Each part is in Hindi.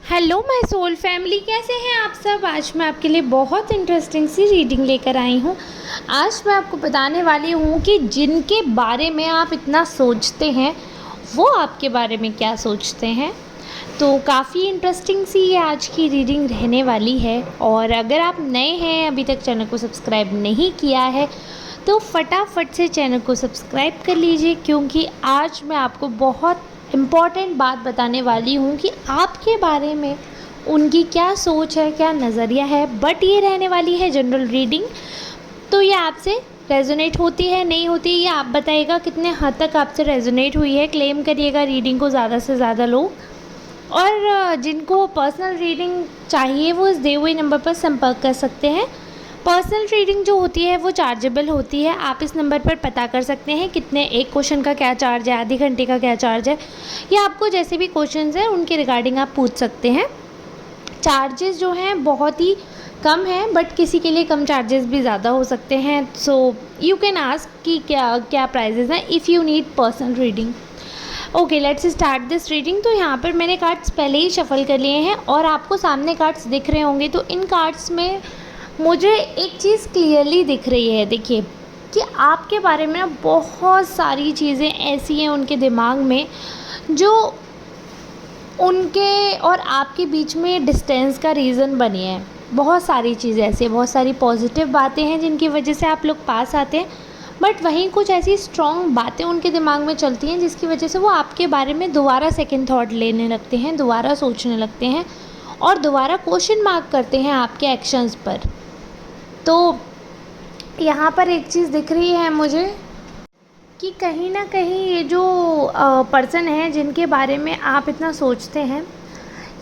हेलो माय सोल फैमिली, कैसे हैं आप सब। आज मैं आपके लिए बहुत इंटरेस्टिंग सी रीडिंग लेकर आई हूँ। आज मैं आपको बताने वाली हूँ कि जिनके बारे में आप इतना सोचते हैं वो आपके बारे में क्या सोचते हैं। तो काफ़ी इंटरेस्टिंग सी ये आज की रीडिंग रहने वाली है। और अगर आप नए हैं, अभी तक चैनल को सब्सक्राइब नहीं किया है, तो फटाफट से चैनल को सब्सक्राइब कर लीजिए, क्योंकि आज मैं आपको बहुत इम्पॉर्टेंट बात बताने वाली हूँ कि आपके बारे में उनकी क्या सोच है, क्या नज़रिया है। बट ये रहने वाली है जनरल रीडिंग, तो ये आपसे रेजोनेट होती है नहीं होती, ये आप बताइएगा कितने हद तक आपसे रेजोनेट हुई है। क्लेम करिएगा रीडिंग को ज़्यादा से ज़्यादा लोग। और जिनको पर्सनल रीडिंग चाहिए वो इस दिए हुए नंबर पर संपर्क कर सकते हैं। पर्सनल रीडिंग जो होती है वो चार्जेबल होती है। आप इस नंबर पर पता कर सकते हैं कितने एक क्वेश्चन का क्या चार्ज है, आधे घंटे का क्या चार्ज है, या आपको जैसे भी क्वेश्चंस हैं उनके रिगार्डिंग आप पूछ सकते हैं। चार्जेस जो हैं बहुत ही कम हैं, बट किसी के लिए कम चार्जेस भी ज़्यादा हो सकते हैं। सो यू कैन आस्क कि क्या क्या प्राइजेज़ हैं if you need personal reading. Okay, let's start this reading. तो यहाँ पर मैंने कार्ड्स पहले ही शफल कर लिए हैं और आपको सामने कार्ड्स दिख रहे होंगे। तो इन कार्ड्स में मुझे एक चीज़ क्लियरली दिख रही है, देखिए, कि आपके बारे में ना बहुत सारी चीज़ें ऐसी हैं उनके दिमाग में जो उनके और आपके बीच में डिस्टेंस का रीज़न बनी है। बहुत सारी चीज़ें ऐसी, बहुत सारी पॉजिटिव बातें हैं जिनकी वजह से आप लोग पास आते हैं, बट वहीं कुछ ऐसी स्ट्रॉन्ग बातें उनके दिमाग में चलती हैं जिसकी वजह से वो आपके बारे में दोबारा सेकंड थॉट लेने लगते हैं, दोबारा सोचने लगते हैं और दोबारा क्वेश्चन मार्क करते हैं आपके एक्शंस पर। तो यहाँ पर एक चीज़ दिख रही है मुझे कि कहीं ना कहीं ये जो पर्सन है जिनके बारे में आप इतना सोचते हैं,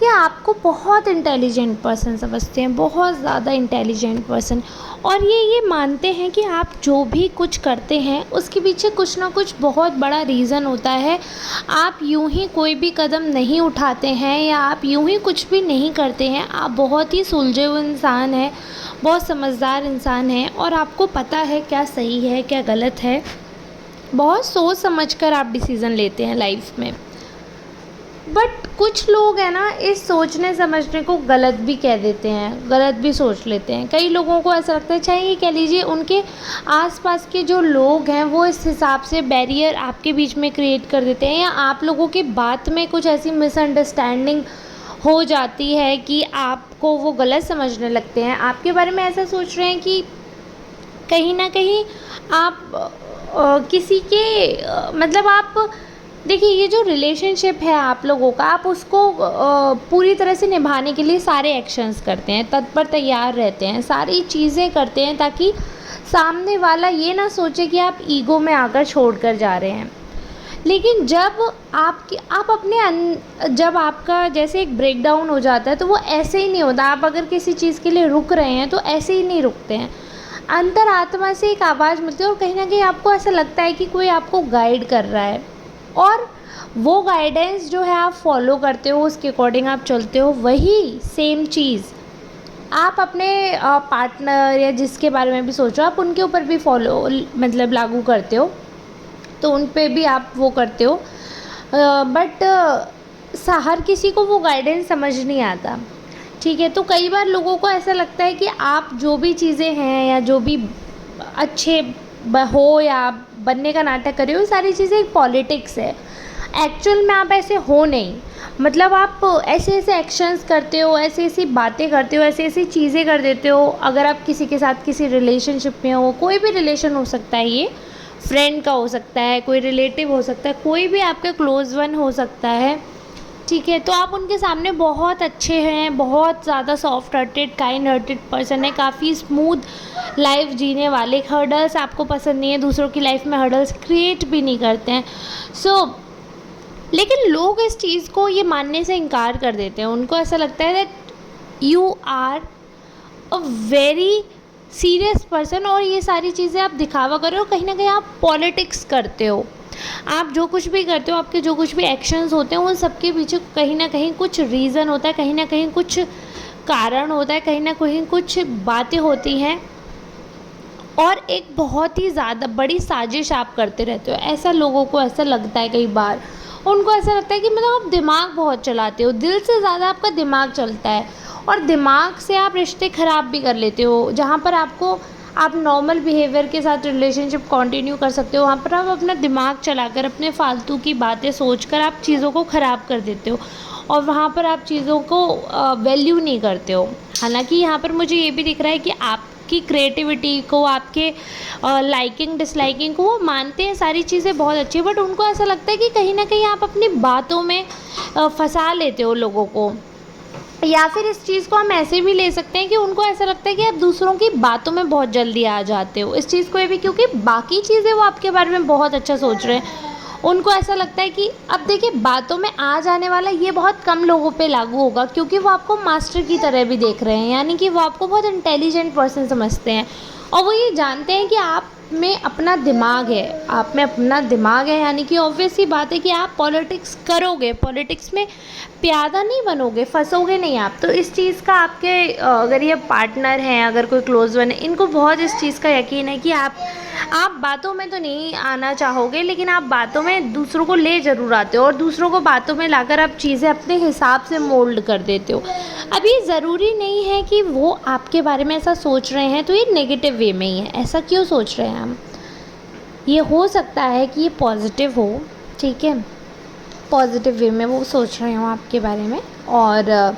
ये आपको बहुत इंटेलिजेंट पर्सन समझते हैं, बहुत ज़्यादा इंटेलिजेंट पर्सन। और ये मानते हैं कि आप जो भी कुछ करते हैं उसके पीछे कुछ ना कुछ बहुत बड़ा रीज़न होता है। आप यूं ही कोई भी कदम नहीं उठाते हैं या आप यूं ही कुछ भी नहीं करते हैं। आप बहुत ही सुलझे हुए इंसान हैं, बहुत समझदार इंसान हैं और आपको पता है क्या सही है क्या गलत है। बहुत सोच समझकर आप डिसीज़न लेते हैं लाइफ में। बट कुछ लोग हैं ना, इस सोचने समझने को गलत भी कह देते हैं, गलत भी सोच लेते हैं। कई लोगों को ऐसा लगता है, चाहे ये कह लीजिए उनके आसपास के जो लोग हैं वो इस हिसाब से बैरियर आपके बीच में क्रिएट कर देते हैं, या आप लोगों की बात में कुछ ऐसी मिसअंडरस्टैंडिंग हो जाती है कि आपको वो गलत समझने लगते हैं। आपके बारे में ऐसा सोच रहे हैं कि कहीं ना कहीं आप किसी के मतलब आप देखिए, ये जो रिलेशनशिप है आप लोगों का, आप उसको पूरी तरह से निभाने के लिए सारे एक्शंस करते हैं, तत्पर तैयार रहते हैं, सारी चीज़ें करते हैं ताकि सामने वाला ये ना सोचे कि आप ईगो में आकर छोड़ कर जा रहे हैं। लेकिन जब आप अपने जब आपका जैसे एक ब्रेक डाउन हो जाता है तो वो ऐसे ही नहीं होता। आप अगर किसी चीज़ के लिए रुक रहे हैं तो ऐसे ही नहीं रुकते हैं। अंतर आत्मा से एक आवाज़ मिलती है और कहीं ना कहीं आपको ऐसा लगता है कि कोई आपको गाइड कर रहा है, और वो गाइडेंस जो है आप फॉलो करते हो, उसके अकॉर्डिंग आप चलते हो। वही सेम चीज़ आप अपने पार्टनर या जिसके बारे में भी सोचो, आप उनके ऊपर भी फॉलो मतलब लागू करते हो, तो उन पे भी आप वो करते हो। बट हर किसी को वो गाइडेंस समझ नहीं आता, ठीक है। तो कई बार लोगों को ऐसा लगता है कि आप जो भी चीज़ें हैं या जो भी अच्छे हो या बनने का नाटक कर रहे हो, सारी चीज़ें एक पॉलिटिक्स है। एक्चुअल में आप ऐसे हो नहीं, मतलब आप ऐसे ऐसे एक्शंस करते हो, ऐसी ऐसी बातें करते हो, ऐसी ऐसी चीज़ें कर देते हो। अगर आप किसी के साथ किसी रिलेशनशिप में हो, कोई भी रिलेशन हो सकता है, ये फ्रेंड का हो सकता है, कोई रिलेटिव हो सकता है, कोई भी आपका क्लोज़ वन हो सकता है, ठीक है। तो आप उनके सामने बहुत अच्छे हैं, बहुत ज़्यादा soft hearted kind hearted person है, काफ़ी स्मूथ लाइफ जीने वाले। हर्डल्स आपको पसंद नहीं है, दूसरों की लाइफ में हर्डल्स क्रिएट भी नहीं करते हैं। लेकिन लोग इस चीज़ को ये मानने से इनकार कर देते हैं। उनको ऐसा लगता है that you are a very serious person और ये सारी चीज़ें आप दिखावा कर रहे हो, कहीं ना कहीं आप पॉलिटिक्स करते हो। आप जो कुछ भी करते हो, आपके जो कुछ भी एक्शंस होते हैं, उन सबके पीछे कहीं ना कहीं कुछ रीज़न होता है, कहीं ना कहीं कुछ कारण होता है, कहीं ना कहीं कुछ बातें होती हैं और एक बहुत ही ज़्यादा बड़ी साजिश आप करते रहते हो। ऐसा लोगों को ऐसा लगता है कई बार। उनको ऐसा लगता है कि मतलब आप दिमाग बहुत चलाते हो, दिल से ज़्यादा आपका दिमाग चलता है और दिमाग से आप रिश्ते ख़राब भी कर लेते हो। जहाँ पर आप नॉर्मल बिहेवियर के साथ रिलेशनशिप कंटिन्यू कर सकते हो, वहाँ पर आप अपना दिमाग चलाकर अपने फालतू की बातें सोचकर आप चीज़ों को ख़राब कर देते हो और वहाँ पर आप चीज़ों को वैल्यू नहीं करते हो। हालांकि यहाँ पर मुझे ये भी दिख रहा है कि आपकी क्रिएटिविटी को, आपके लाइकिंग डिसलाइकिंग को वो मानते हैं, सारी चीज़ें बहुत अच्छी है, बट उनको ऐसा लगता है कि कहीं ना कहीं आप अपनी बातों में फंसा लेते हो लोगों को। या फिर इस चीज़ को हम ऐसे भी ले सकते हैं कि उनको ऐसा लगता है कि आप दूसरों की बातों में बहुत जल्दी आ जाते हो। इस चीज़ को ये भी क्योंकि बाकी चीज़ें वो आपके बारे में बहुत अच्छा सोच रहे हैं, उनको ऐसा लगता है कि अब देखिए बातों में आ जाने वाला ये बहुत कम लोगों पे लागू होगा, क्योंकि वो आपको मास्टर की तरह भी देख रहे हैं, यानी कि वो आपको बहुत इंटेलिजेंट पर्सन समझते हैं और वो ये जानते हैं कि आप में अपना दिमाग है, आप में अपना दिमाग है, यानी कि ऑब्वियस सी बात है कि आप पॉलिटिक्स करोगे, पॉलिटिक्स में प्यादा नहीं बनोगे, फंसोगे नहीं आप। तो इस चीज़ का आपके अगर ये पार्टनर हैं, अगर कोई क्लोज वन है, इनको बहुत इस चीज़ का यकीन है कि आप बातों में तो नहीं आना चाहोगे, लेकिन आप बातों में दूसरों को ले ज़रूर आते हो और दूसरों को बातों में लाकर आप चीज़ें अपने हिसाब से मोल्ड कर देते हो। अब ये ज़रूरी नहीं है कि वो आपके बारे में ऐसा सोच रहे हैं तो ये नेगेटिव वे में ही है, ऐसा क्यों सोच रहे हैं हम। ये हो सकता है कि ये पॉजिटिव हो, ठीक है, पॉजिटिव वे में वो सोच रहे हो आपके बारे में, और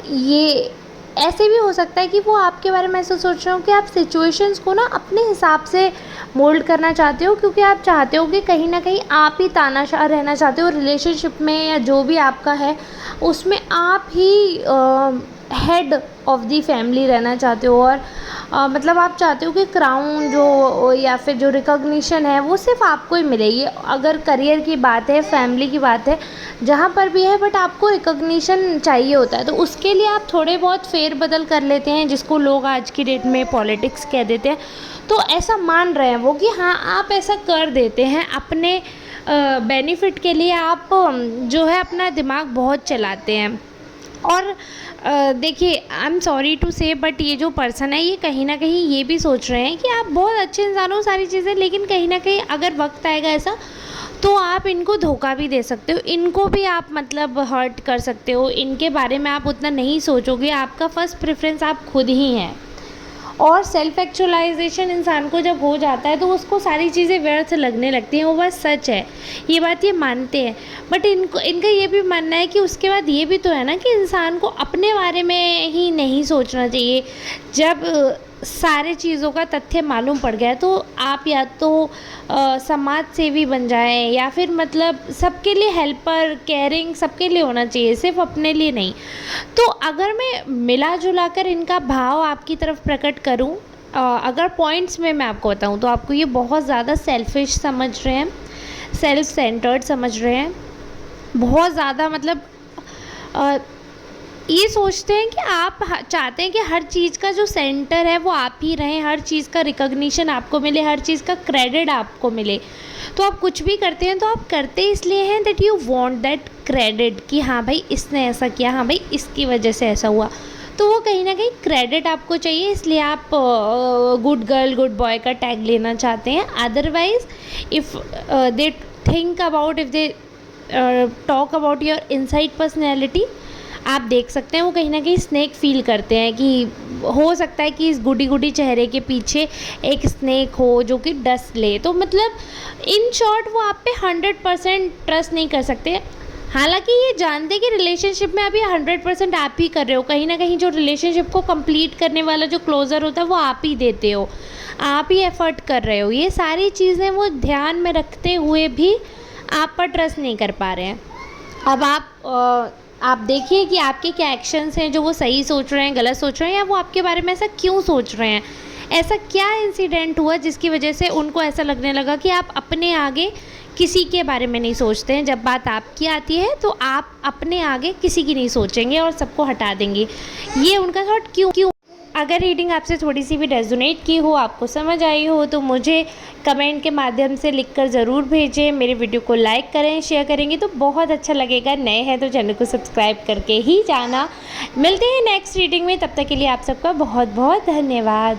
ये ऐसे भी हो सकता है कि वो आपके बारे में ऐसा सोच रहे हो कि आप सिचुएशंस को ना अपने हिसाब से मोल्ड करना चाहते हो, क्योंकि आप चाहते हो कि कहीं ना कहीं आप ही तानाशाह रहना चाहते हो रिलेशनशिप में, या जो भी आपका है उसमें आप ही हेड ऑफ दी फैमिली रहना चाहते हो। और मतलब आप चाहते हो कि क्राउन जो या फिर जो रिकॉग्निशन है वो सिर्फ आपको ही मिले। ये अगर करियर की बात है, फैमिली की बात है, जहाँ पर भी है, बट आपको रिकॉग्निशन चाहिए होता है, तो उसके लिए आप थोड़े बहुत फेर बदल कर लेते हैं, जिसको लोग आज की डेट में पॉलिटिक्स कह देते हैं। तो ऐसा मान रहे हैं वो कि हाँ आप ऐसा कर देते हैं अपने बेनिफिट के लिए, आप जो है अपना दिमाग बहुत चलाते हैं। और देखिए आई एम सॉरी टू से, बट ये जो पर्सन है ये कहीं ना कहीं ये भी सोच रहे हैं कि आप बहुत अच्छे इंसान हो, सारी चीज़ें, लेकिन कहीं ना कहीं अगर वक्त आएगा ऐसा तो आप इनको धोखा भी दे सकते हो, इनको भी आप मतलब हर्ट कर सकते हो, इनके बारे में आप उतना नहीं सोचोगे, आपका फर्स्ट प्रेफरेंस आप खुद ही हैं। और सेल्फ एक्चुअलाइजेशन इंसान को जब हो जाता है तो उसको सारी चीज़ें व्यर्थ लगने लगती हैं, वो बात सच है, ये बात ये मानते हैं। बट इनका ये भी मानना है कि उसके बाद ये भी तो है ना कि इंसान को अपने बारे में ही नहीं सोचना चाहिए। जब सारे चीज़ों का तथ्य मालूम पड़ गया तो आप या तो समाज सेवी बन जाएं, या फिर मतलब सबके लिए हेल्पर, केयरिंग सबके लिए होना चाहिए, सिर्फ अपने लिए नहीं। तो अगर मैं मिला जुला कर इनका भाव आपकी तरफ प्रकट करूं, अगर पॉइंट्स में मैं आपको बताऊं, तो आपको ये बहुत ज़्यादा सेल्फिश समझ रहे हैं, सेल्फ सेंटर्ड समझ रहे हैं, बहुत ज़्यादा मतलब ये सोचते हैं कि आप चाहते हैं कि हर चीज़ का जो सेंटर है वो आप ही रहें, हर चीज़ का रिकॉग्निशन आपको मिले, हर चीज़ का क्रेडिट आपको मिले। तो आप कुछ भी करते हैं तो आप करते इसलिए हैं that you want that credit, कि हाँ भाई इसने ऐसा किया, हाँ भाई इसकी वजह से ऐसा हुआ, तो वो कहीं ना कहीं क्रेडिट आपको चाहिए, इसलिए आप गुड गर्ल गुड बॉय का टैग लेना चाहते हैं। Otherwise if they think about, if they talk about your inside personality, आप देख सकते हैं वो कहीं ना कहीं स्नेक फील करते हैं कि हो सकता है कि इस गुडी गुडी चेहरे के पीछे एक स्नेक हो जो कि डस ले। तो मतलब इन शॉर्ट वो आप पे 100% ट्रस्ट नहीं कर सकते। हालांकि ये जानते कि रिलेशनशिप में अभी 100% आप ही कर रहे हो, कहीं ना कहीं जो रिलेशनशिप को कंप्लीट करने वाला जो क्लोज़र होता है वो आप ही देते हो, आप ही एफर्ट कर रहे हो। ये सारी चीज़ें वो ध्यान में रखते हुए भी आप पर ट्रस्ट नहीं कर पा रहे हैं। अब आप देखिए कि आपके क्या एक्शंस हैं जो वो सही सोच रहे हैं, गलत सोच रहे हैं, या वो आपके बारे में ऐसा क्यों सोच रहे हैं। ऐसा क्या इंसिडेंट हुआ जिसकी वजह से उनको ऐसा लगने लगा कि आप अपने आगे किसी के बारे में नहीं सोचते हैं, जब बात आपकी आती है तो आप अपने आगे किसी की नहीं सोचेंगे और सबको हटा देंगे। ये उनका थॉट क्यों। अगर रीडिंग आपसे थोड़ी सी भी रेजोनेट की हो, आपको समझ आई हो, तो मुझे कमेंट के माध्यम से लिखकर ज़रूर भेजें। मेरे वीडियो को लाइक करें, शेयर करेंगे तो बहुत अच्छा लगेगा। नए हैं तो चैनल को सब्सक्राइब करके ही जाना। मिलते हैं नेक्स्ट रीडिंग में, तब तक के लिए आप सबका बहुत बहुत धन्यवाद।